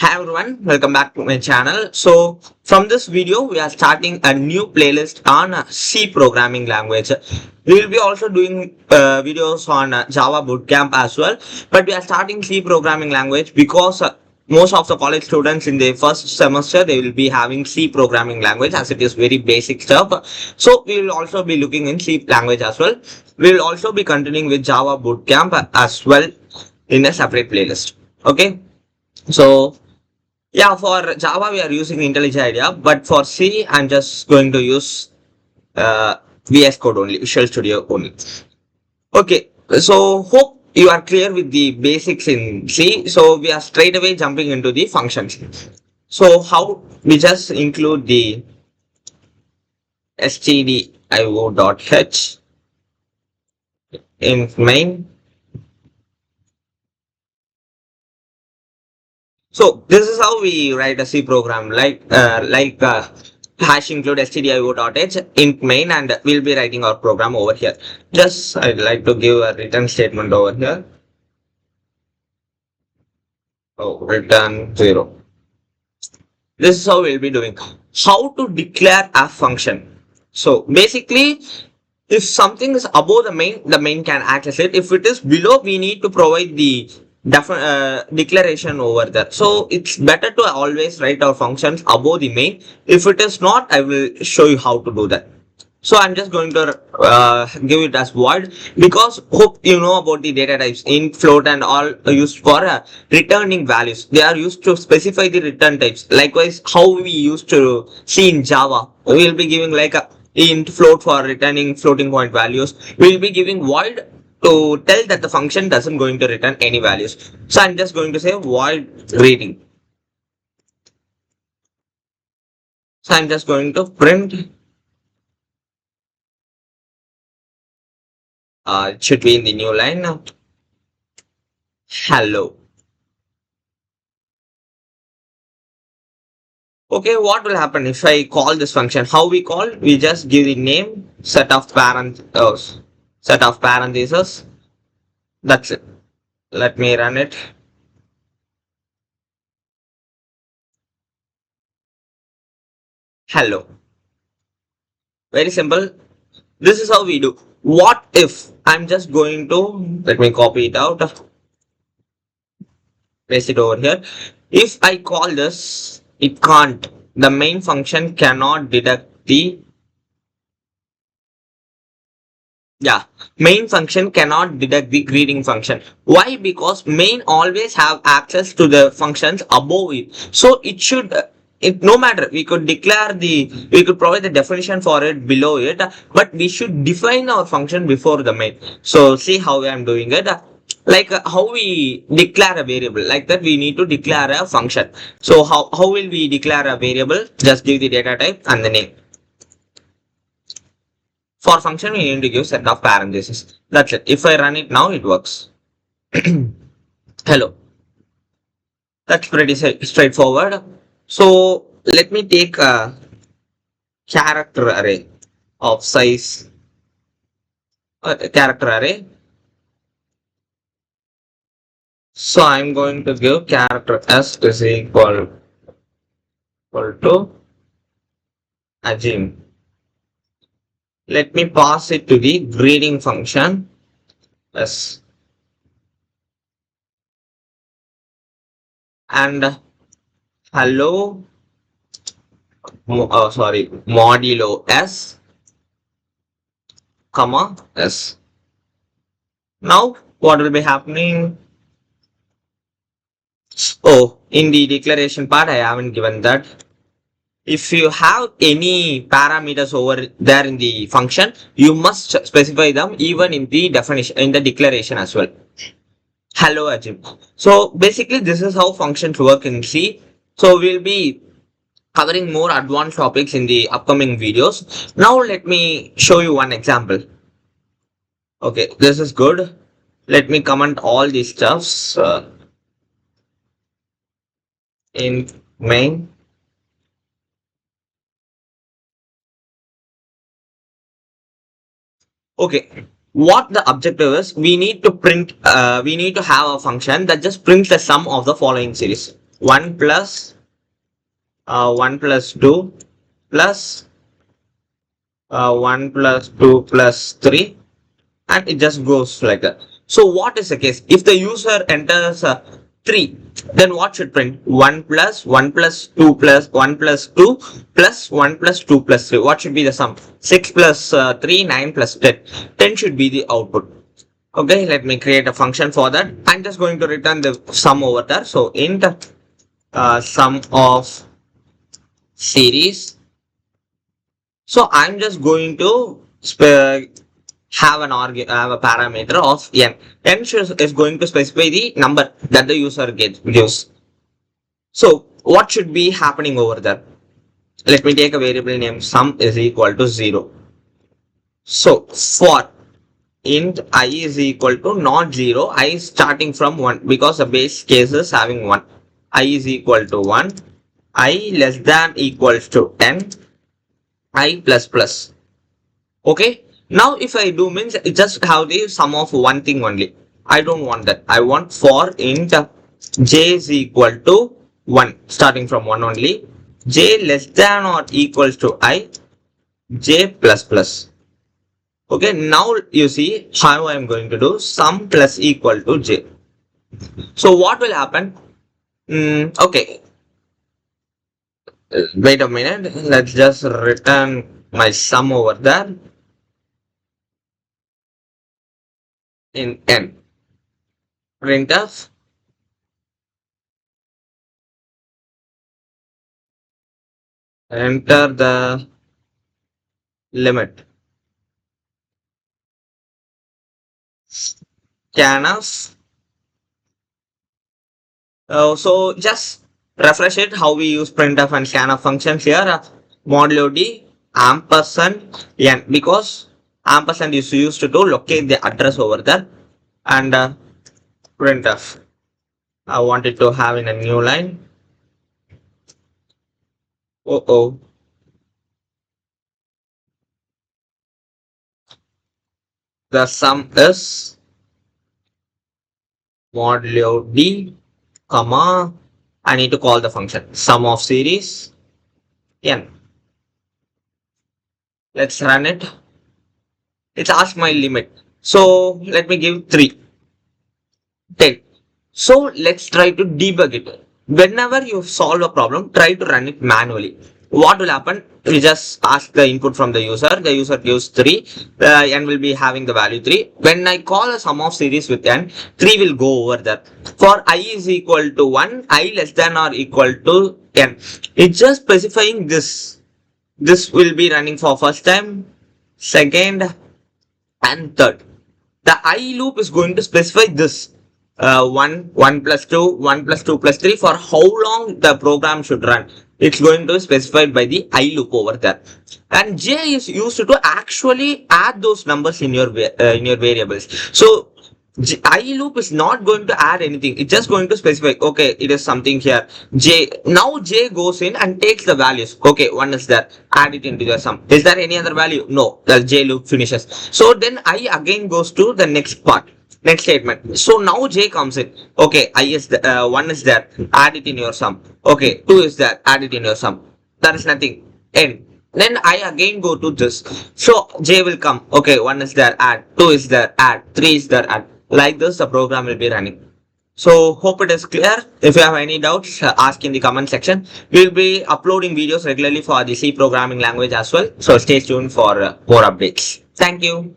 Hi everyone, welcome back to my channel. So from this video, we are starting a new playlist on C programming language. We will be also doing videos on Java bootcamp as well, but we are starting C programming language because most of the college students in the first semester they will be having C programming language as it is very basic stuff. So we will also be looking in C language as well. We will also be continuing with Java bootcamp as well in a separate playlist. Okay, so yeah, for Java we are using IntelliJ IDEA, but for C I'm just going to use uh, VS Code only, Visual Studio only. Okay, so hope you are clear with the basics in C. So we are straight away jumping into the functions. So how we just include the stdio.h in main. So this is how we write a C program, like hash include stdio.h int main, and we'll be writing our program over here. Just I'd like to give a return statement over here. Oh, return 0. This is how we'll be doing. How to declare a function. So basically, if something is above the main can access it. If it is below, we need to provide the declaration over there. So it's better to always write our functions above the main. If it is not, I will show you how to do that. So I'm just going to give it as void because hope you know about the data types int, float, and all are used for returning values. They are used to specify the return types. Likewise, how we used to see in Java, we will be giving like a int float for returning floating point values. We will be giving void to tell that the function doesn't going to return any values. So I'm just going to say void reading. So I'm just going to print. It should be in the new line now. Hello. Okay, what will happen if I call this function? How we call? We just give the name, set of parentheses. That's it. Let me run it. Hello. Very simple. This is how we do. What if I'm just going to let me copy it out, paste it over here. If I call this, it can't. The main function cannot deduct the Yeah, main function cannot deduct the greeting function. Why? Because main always have access to the functions above it. So it should, it no matter, we could provide the definition for it below it, but we should define our function before the main. So see how I am doing it. How we declare a variable, like that we need to declare a function. So how will we declare a variable? Just give the data type and the name. For function, we need to give set of parentheses. That's it. If I run it now, it works. Hello. That's pretty straightforward. So let me take a character array of size, character array. So I'm going to give character s is equal to Ajim. Let me pass it to the greeting function s and hello modulo s comma s. Now what will be happening? Oh, in the declaration part I haven't given that. If you have any parameters over there in the function, you must specify them even in the definition, in the declaration as well. Hello Ajim. So basically this is how functions work in C. So we'll be covering more advanced topics in the upcoming videos. Now let me show you one example. Okay, this is good. Let me comment all these stuffs in main. Okay, what the objective is, we need to have a function that just prints the sum of the following series. 1 plus 1 plus 2 plus 1 plus 2 plus 3, and it just goes like that. So what is the case? If the user enters 3, then what should print? 1 plus 1 plus 2 plus 1 plus 2 plus 1 plus 2 plus 3. What should be the sum? 6 plus 3, 9 plus 10. 10 should be the output. Okay, let me create a function for that. I'm just going to return the sum over there. So int sum of series. So I'm just going to have have a parameter of n. N is going to specify the number that the user gives. So what should be happening over there? Let me take a variable name sum is equal to 0. So for int I is equal to not 0, I is starting from 1 because the base case is having 1. I is equal to 1, I less than equals to 10, I plus plus. Okay, now if I do means it just have the sum of one thing only. I don't want that. I want for int j is equal to 1 starting from 1 only, j less than or equals to I, j plus plus. Okay, now you see how I am going to do sum plus equal to j. So what will happen? Okay, wait a minute. Let's just return my sum over there in n. Printf enter the limit. Scanf. So just refresh it how we use printf and scanf functions here. Modulo d ampersand n, because ampersand is used to locate the address over there, and printf. I wanted to have in a new line. Oh, the sum is modulo d, comma, I need to call the function sum of series n. Let's run it. It's asked my limit. So let me give 3. 10. So let's try to debug it. Whenever you solve a problem, try to run it manually. What will happen? We just ask the input from the user gives 3, n will be having the value 3. When I call a sum of series with n, 3 will go over there. For I is equal to 1, I less than or equal to n. It's just specifying this. This will be running for first time, second, and third. The I loop is going to specify this. 1 plus 2, 1 plus 2 plus 3, for how long the program should run. It's going to be specified by the I loop over there. And j is used to actually add those numbers in your variables. So I loop is not going to add anything. It's just going to specify, okay, it is something here. J, now j goes in and takes the values. Okay, 1 is there. Add it into the sum. Is there any other value? No. The j loop finishes. So then I again goes to the next part. Next statement. So now j comes in. Okay, I is the, 1 is there. Add it in your sum. Okay, 2 is there. Add it in your sum. There is nothing. N. Then I again go to this. So j will come. Okay, 1 is there. Add. 2 is there. Add. 3 is there. Add. Like this, the program will be running. So hope it is clear. If you have any doubts, ask in the comment section. We will be uploading videos regularly for the C programming language as well. So stay tuned for more updates. Thank you.